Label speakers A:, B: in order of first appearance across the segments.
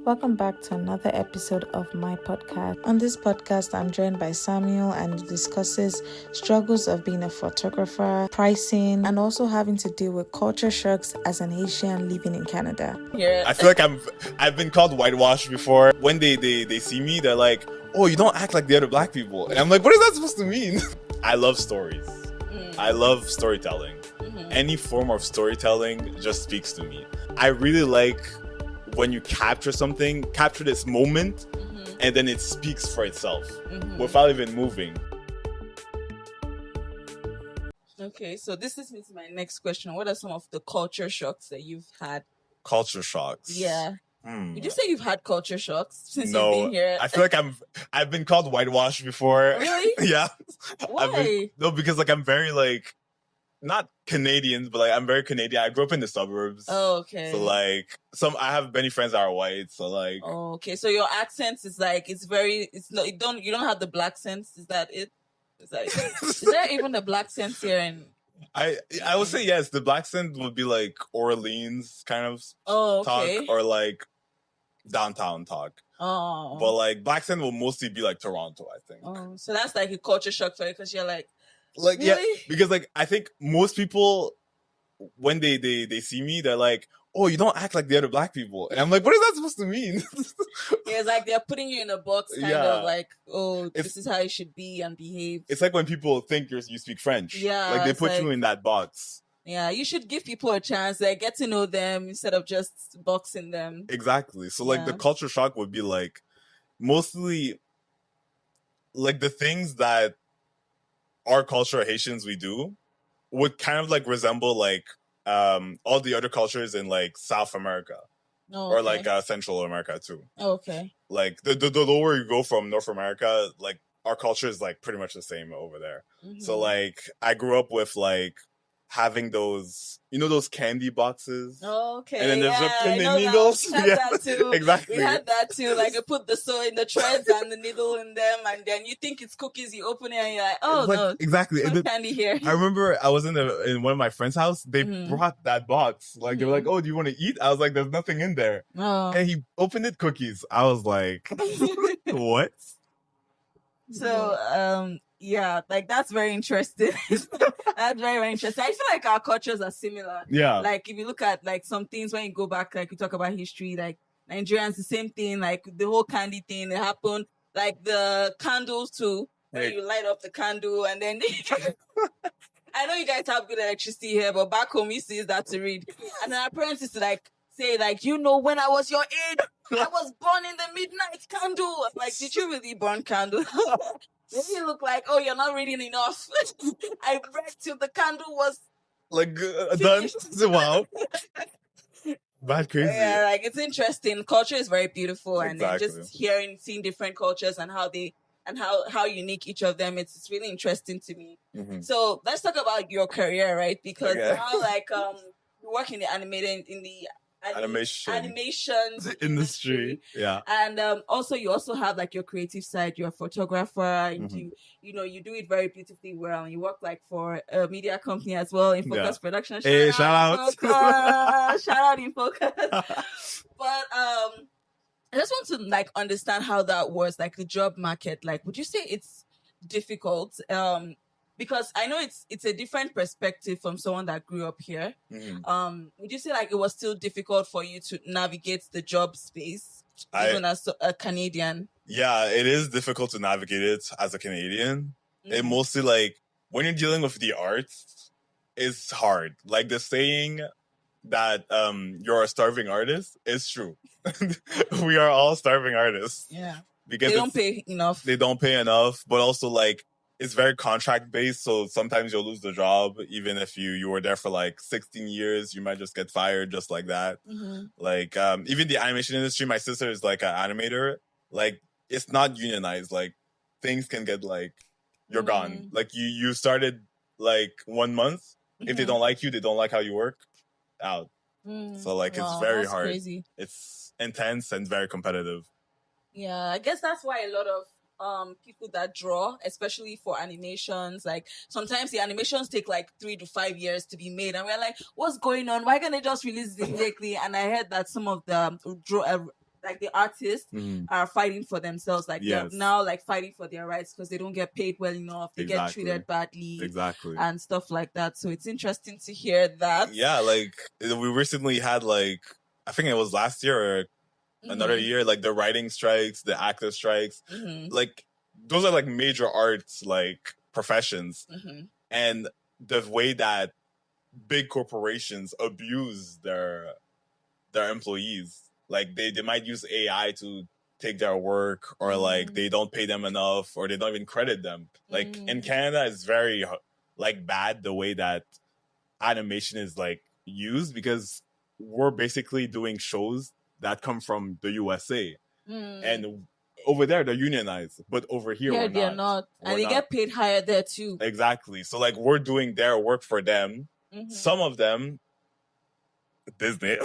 A: Welcome back to another episode of my podcast. On this podcast, I'm joined by Samuel and he discusses struggles of being a photographer, pricing, and also having to deal with culture shocks as an Asian living in Canada.
B: I feel like I've been called whitewashed before. When they see me, they're like, "Oh, you don't act like the other black people," and I'm like, "What is that supposed to mean?" I love stories. I love storytelling. Any form of storytelling just speaks to me. I really like when you capture something, capture this moment, and then it speaks for itself without even moving.
C: Okay, so this is my next question. What are some of the culture shocks that you've had?
B: Culture shocks.
C: Yeah. Would you say you've had culture shocks since
B: No,
C: you've been here?
B: I feel like I've been called whitewashed before.
C: Really?
B: Yeah.
C: Why?
B: Because I'm very not Canadian, but I'm very Canadian. I grew up in the suburbs.
C: Oh, okay.
B: So I have many friends that are white. So
C: Oh, okay. So your accent is you don't have the black sense. Is that it? Is there even a black sense here in?
B: I would say yes. The black accent would be like Orleans kind of talk
C: okay.
B: or downtown talk.
C: Oh.
B: But black accent will mostly be like Toronto, I think.
C: Oh, so that's like a culture shock for you because you're like
B: really? Yeah, because I think most people when they see me, they're like, "Oh, you don't act like the other black people," and I'm like, "What is that supposed to mean?"
C: Yeah, it's like they're putting you in a box, kind of like, "Oh, this is how you should be and behave."
B: It's like when people think you speak French.
C: Yeah,
B: they put you in that box.
C: Yeah, you should give people a chance. Get to know them instead of just boxing them.
B: Exactly. So the culture shock would be mostly the things that our culture Haitians we do would kind of resemble all the other cultures in South America or Central America too.
C: Okay.
B: The lower you go from North America, our culture is pretty much the same over there. So I grew up with having those candy boxes.
C: Okay.
B: And then there's
C: the needles. We had that too.
B: Exactly.
C: We had that too. You put the sew in the threads and the needle in them, and then you think it's cookies. You open it and you're like, "Oh no,
B: exactly."
C: No candy here.
B: I remember I was in one of my friend's house. They brought that box. They were like, "Oh, do you want to eat?" I was like, "There's nothing in there."
C: Oh.
B: And he opened it, cookies. I was like, "What?"
C: So yeah, that's very interesting. That's very, very interesting. I feel like our cultures are similar.
B: Yeah.
C: If you look at some things when you go back, we talk about history, Nigerians, the same thing, the whole candy thing that happened, the candles too, where you light up the candle and then I know you guys have good electricity here, but back home you used to use that to read. And then our parents used to say when I was your age, I was born in the midnight candle. Did you really burn candles? Then you look like, oh, you're not reading enough. I read till the candle was
B: done. Wow. Bad crazy.
C: Yeah, it's interesting. Culture is very beautiful,
B: exactly.
C: And then just seeing different cultures and how unique each of them. It's really interesting to me. So let's talk about your career, right? Because now, you work in the animation
B: industry. Yeah.
C: And also you also have your creative side. You're a photographer and you do it very beautifully well. And you work for a media company as well, In Focus Production.
B: Shout out.
C: Shout out In Focus. But I just want to understand how that was, the job market. Would you say it's difficult? Because I know it's a different perspective from someone that grew up here. Would you say it was still difficult for you to navigate the job space, even as a Canadian?
B: Yeah, it is difficult to navigate it as a Canadian. It mostly when you're dealing with the arts, it's hard. The saying that you're a starving artist is true. We are all starving artists.
C: Yeah.
B: Because
C: they don't pay enough.
B: They don't pay enough, but also it's very contract based, so sometimes you'll lose the job. Even if you were there for 16 years, you might just get fired just like that. Even the animation industry, my sister is an animator. It's not unionized. Things can get you're gone. You started 1 month. If they don't like you, they don't like how you work, out. So it's very hard.
C: Crazy.
B: It's intense and very competitive.
C: Yeah, I guess that's why a lot of people that draw, especially for animations, sometimes the animations take 3 to 5 years to be made, and we're like, what's going on? Why can't they just release it immediately? And I heard that some of the like the artists
B: Mhm.
C: are fighting for themselves. Like they're
B: Yes.
C: now like fighting for their rights because they don't get paid well enough. They get
B: Exactly.
C: treated badly
B: Exactly.
C: and stuff like that. So it's interesting to hear that.
B: Yeah, like we recently had like I think it was last year or another year, like the writing strikes, the actor strikes, like those are like major arts like professions, and the way that big corporations abuse their employees, like they might use AI to take their work, or like they don't pay them enough, or they don't even credit them. Like in Canada, it's very like bad the way that animation is like used, because we're basically doing shows that come from the USA, and over there they're unionized, but over here
C: Yeah,
B: we're
C: they're
B: not.
C: not.
B: We're
C: And they
B: not.
C: get paid higher there too.
B: Exactly. So like we're doing their work for them. Some of them, Disney,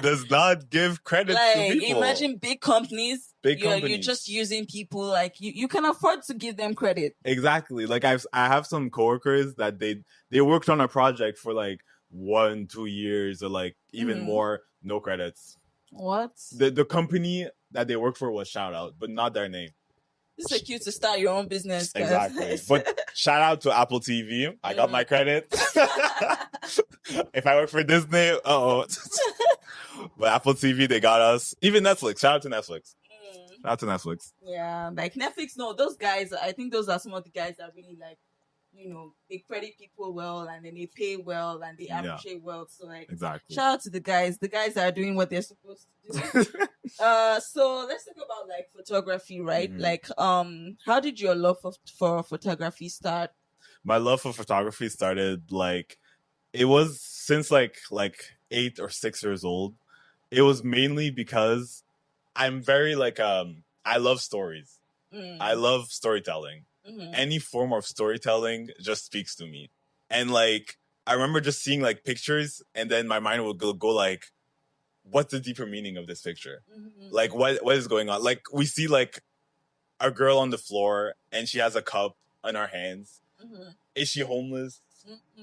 B: does not give credit to
C: Like
B: people.
C: imagine big companies.
B: Big
C: You're
B: companies.
C: just using people, like you can afford to give them credit.
B: Exactly. Like I have some coworkers that they worked on a project for like 1-2 years, or like even more, no credits.
C: What?
B: The company that they work for was shout out, but not their name.
C: This is cute to start your own business, guys.
B: Exactly. But shout out to Apple TV. I got my credit. If I work for Disney, but Apple TV, they got us. Even Netflix. Shout out to Netflix. Shout out to Netflix.
C: Yeah, like Netflix. No, those guys. I think those are some of the guys that really like, they credit people well, and then they pay well, and they appreciate well. So like,
B: exactly.
C: Shout out to the guys. The guys are doing what they're supposed to do. So let's talk about like photography, right? Like, how did your love for photography start?
B: My love for photography started like, it was since like 8 or 6 years old. It was mainly because I'm very like I love stories. I love storytelling. Any form of storytelling just speaks to me. And like I remember just seeing like pictures, and then my mind would go like, what's the deeper meaning of this picture? Like what is going on? Like we see like a girl on the floor and she has a cup in her hands. Is she homeless?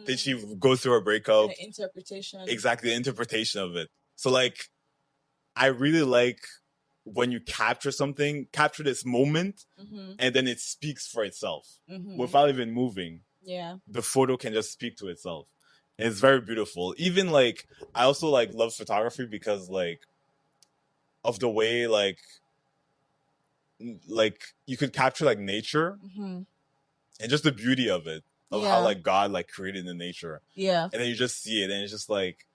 B: Did she go through a breakup?
C: The interpretation.
B: Exactly, the interpretation of it. So like I really like when you capture this moment, and then it speaks for itself without even moving.
C: Yeah.
B: The photo can just speak to itself. It's very beautiful. Even like I also like love photography because like of the way like you could capture like nature and just the beauty of it, of how like God like created the nature.
C: Yeah.
B: And then you just see it, and it's just like,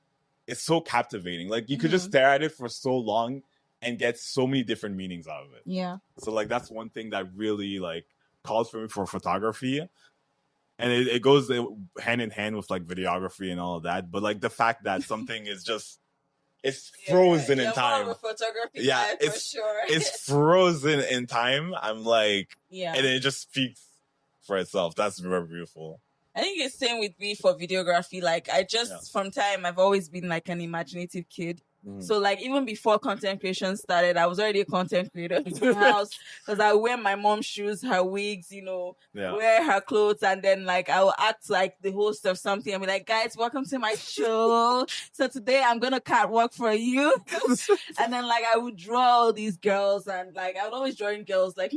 B: it's so captivating. Like you could just stare at it for so long and get so many different meanings out of it.
C: Yeah.
B: So like that's one thing that really like calls for me for photography. And it goes hand in hand with like videography and all of that. But like the fact that something is just, it's frozen in time.
C: More of a photography
B: Yeah,
C: guy, for sure.
B: It's frozen in time. I'm like,
C: yeah.
B: And it just speaks for itself. That's very beautiful.
C: I think it's same with me for videography. Like I just from time, I've always been like an imaginative kid. So like even before content creation started, I was already a content creator in the house, because I wear my mom's shoes, her wigs, wear her clothes, and then like I will act like the host of something. I'll be like, guys, welcome to my show. So today I'm gonna catwalk for you. And then like I would draw all these girls, and like I would always drawing girls like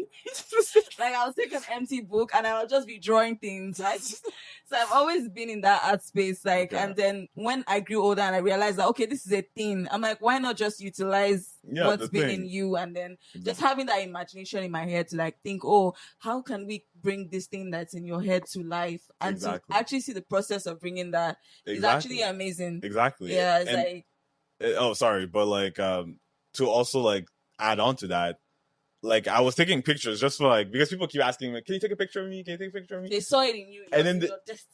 C: I'll take an empty book and I'll just be drawing things. Like, so I've always been in that art space. Like, and then when I grew older and I realized that okay, this is a thing. I'm like, why not just utilize what's been in you, and then just having that imagination in my head to like think, oh, how can we bring this thing that's in your head to life, and to actually see the process of bringing that is actually amazing.
B: Exactly.
C: Yeah, it's like.
B: Oh, sorry, but like to also like add on to that. Like I was taking pictures just for like, because people keep asking me, can you take a picture of me? Can you take a picture of me?
C: They saw it in you.
B: And then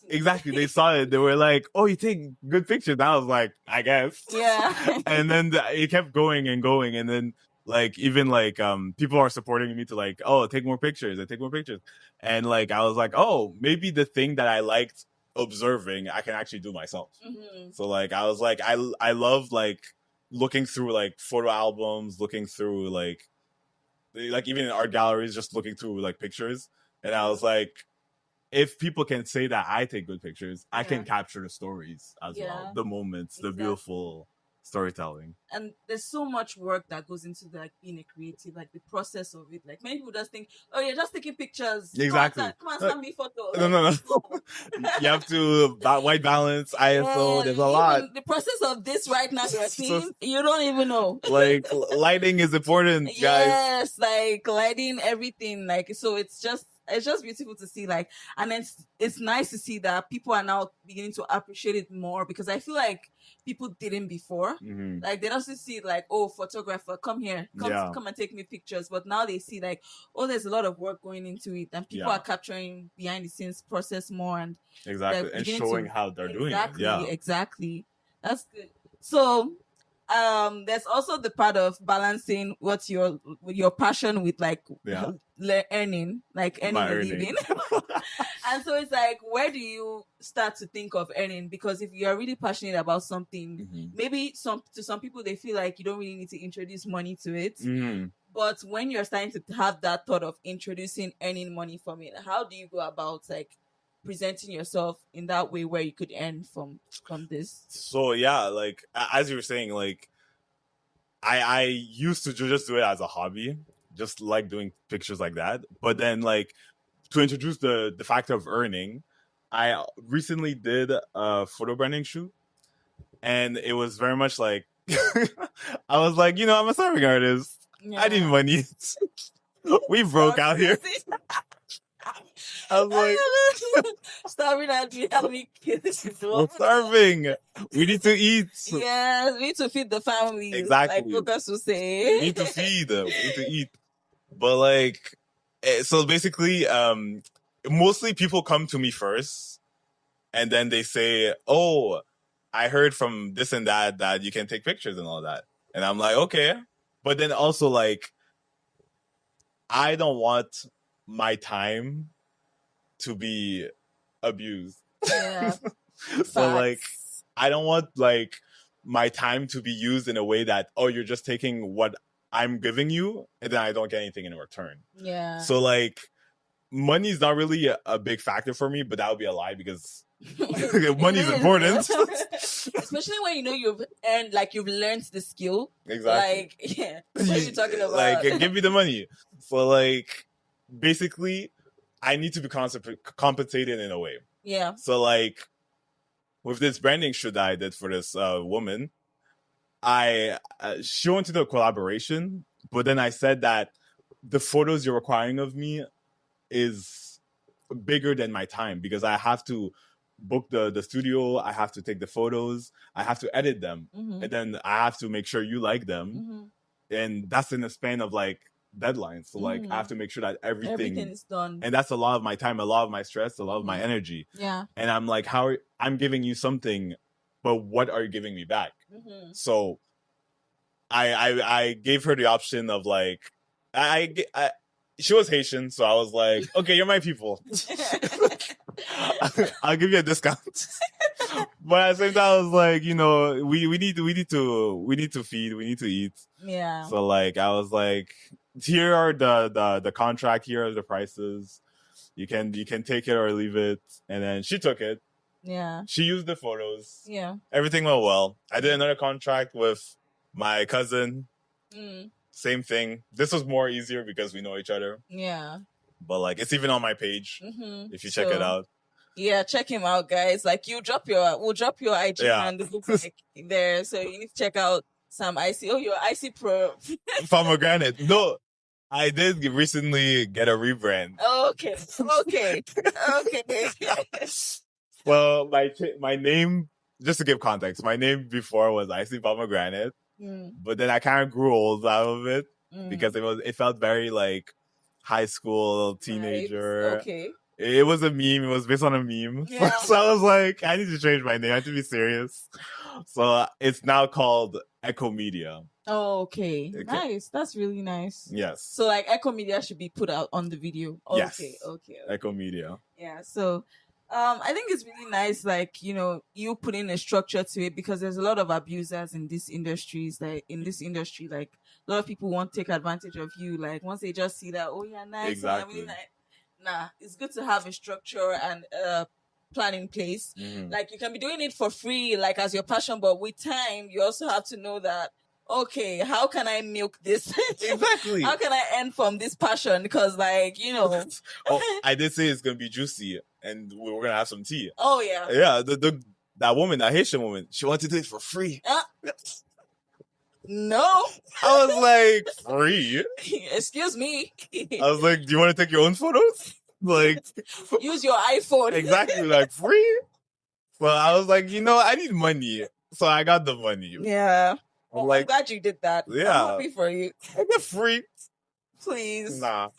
B: exactly, they saw it. They were like, oh, you take good pictures. And I was like, I guess.
C: Yeah.
B: And then it kept going and going. And then like, even like, people are supporting me to like, oh, take more pictures. I take more pictures. And like, I was like, oh, maybe the thing that I liked observing, I can actually do myself. So like, I was like, I love like looking through like photo albums, looking through like even in art galleries, just looking through like pictures. And I was like, if people can say that I take good pictures, I can capture the stories as well, the moments, the beautiful storytelling.
C: And there's so much work that goes into like being a creative, like the process of it. Like many people just think, oh, you're just taking pictures.
B: Exactly.
C: Come on, send me photo.
B: No. You have to white balance, ISO. There's a lot.
C: The process of this right now you're seeing, you don't even know.
B: Like lighting is important, guys.
C: Yes, like lighting, everything. Like so, it's just beautiful to see. Like, and it's nice to see that people are now beginning to appreciate it more, because I feel like people didn't before.
B: Mm-hmm.
C: Like they also see it like, oh, photographer, come here, come and take me pictures. But now they see like, oh, there's a lot of work going into it, and people are capturing behind the scenes process more, and
B: and showing how they're doing it. Yeah,
C: exactly. That's good. So there's also the part of balancing what's your passion with like earning a living. And so it's like, where do you start to think of earning? Because if you are really passionate about something, maybe to some people they feel like you don't really need to introduce money to it. But when you're starting to have that thought of introducing earning money from it, how do you go about like presenting yourself in that way where you could earn from this?
B: So like as you were saying, like I used to just do it as a hobby, just like doing pictures like that. But then like to introduce the factor of earning, I recently did a photo branding shoot, and it was very much like I was like, I'm a starving artist. I need money. We broke out here. I was like,
C: starving at me.
B: We're starving. We need to eat.
C: Yes, we need to feed the family.
B: Exactly.
C: Like Focus will say.
B: We need to feed them. We need to eat. But like, so basically, mostly people come to me first, and then they say, "Oh, I heard from this and that you can take pictures and all that," and I'm like, "Okay," but then also like, I don't want my time to be abused.
C: Yeah.
B: So like, I don't want like my time to be used in a way that, oh, you're just taking what I'm giving you and then I don't get anything in return.
C: Yeah.
B: So like, money is not really a big factor for me, but that would be a lie because money is important.
C: Especially when you've earned, like you've learned the skill.
B: Exactly.
C: Like, yeah. What are you talking about?
B: Like, give me the money. So like, basically, I need to be compensated in a way.
C: Yeah.
B: So like, with this branding shoot that I did for this woman, she wanted to do a collaboration, but then I said that the photos you're requiring of me is bigger than my time because I have to book the studio, I have to take the photos, I have to edit them, and then I have to make sure you like them, and that's in the span of like deadlines. So like, I have to make sure that everything
C: is done,
B: and that's a lot of my time, a lot of my stress, a lot of my energy.
C: Yeah.
B: And I'm like, I'm giving you something, but what are you giving me back? So I gave her the option of like, she was Haitian, so I was like, okay, you're my people. I'll give you a discount. But at the same time, I was like, we need to feed, we need to eat.
C: Yeah.
B: So like, I was like, here are the contract, here are the prices. You can take it or leave it. And then she took it.
C: Yeah.
B: She used the photos.
C: Yeah.
B: Everything went well. I did another contract with my cousin. Same thing. This was more easier because we know each other.
C: Yeah.
B: But like, it's even on my page if you check it out.
C: Yeah, check him out, guys. Like, we'll drop your IG and the book like there, so you need to check out some IC. Oh, your IC Pro.
B: Pomegranate. No, I did recently get a rebrand.
C: Okay.
B: Well, my name, just to give context, my name before was IC Pomegranate, but then I kind of grew old out of it because it felt very like high school teenager.
C: Okay.
B: It was a meme. It was based on a meme. Yeah. So I was like, I need to change my name. I have to be serious. So it's now called Echo Media.
C: Oh, okay. Nice. That's really nice.
B: Yes.
C: So like Echo Media should be put out on the video.
B: Yes.
C: Okay.
B: Echo Media.
C: Yeah. So I think it's really nice, like, you putting a structure to it, because there's a lot of abusers in this industry. Like a lot of people want to take advantage of you. Like once they just see that, oh yeah, nice.
B: Exactly.
C: Really nice. nah, it's good to have a structure and plan in place. Like you can be doing it for free, like as your passion, but with time, you also have to know that, okay, how can I milk this?
B: Exactly.
C: How can I earn from this passion? Because, like, you know.
B: Oh, I did say it's gonna be juicy, and we were gonna have some tea.
C: Oh yeah.
B: Yeah, that woman, that Haitian woman, she wanted to do it for free.
C: No.
B: I was like, free?
C: Excuse me.
B: I was like, do you want to take your own photos? Like,
C: use your iPhone.
B: Exactly, like free. Well, I was like, I need money, so I got the money.
C: Yeah. Well,
B: like,
C: I'm glad you did that.
B: Yeah,
C: I'm happy for you.
B: I get free.
C: Please.
B: Nah.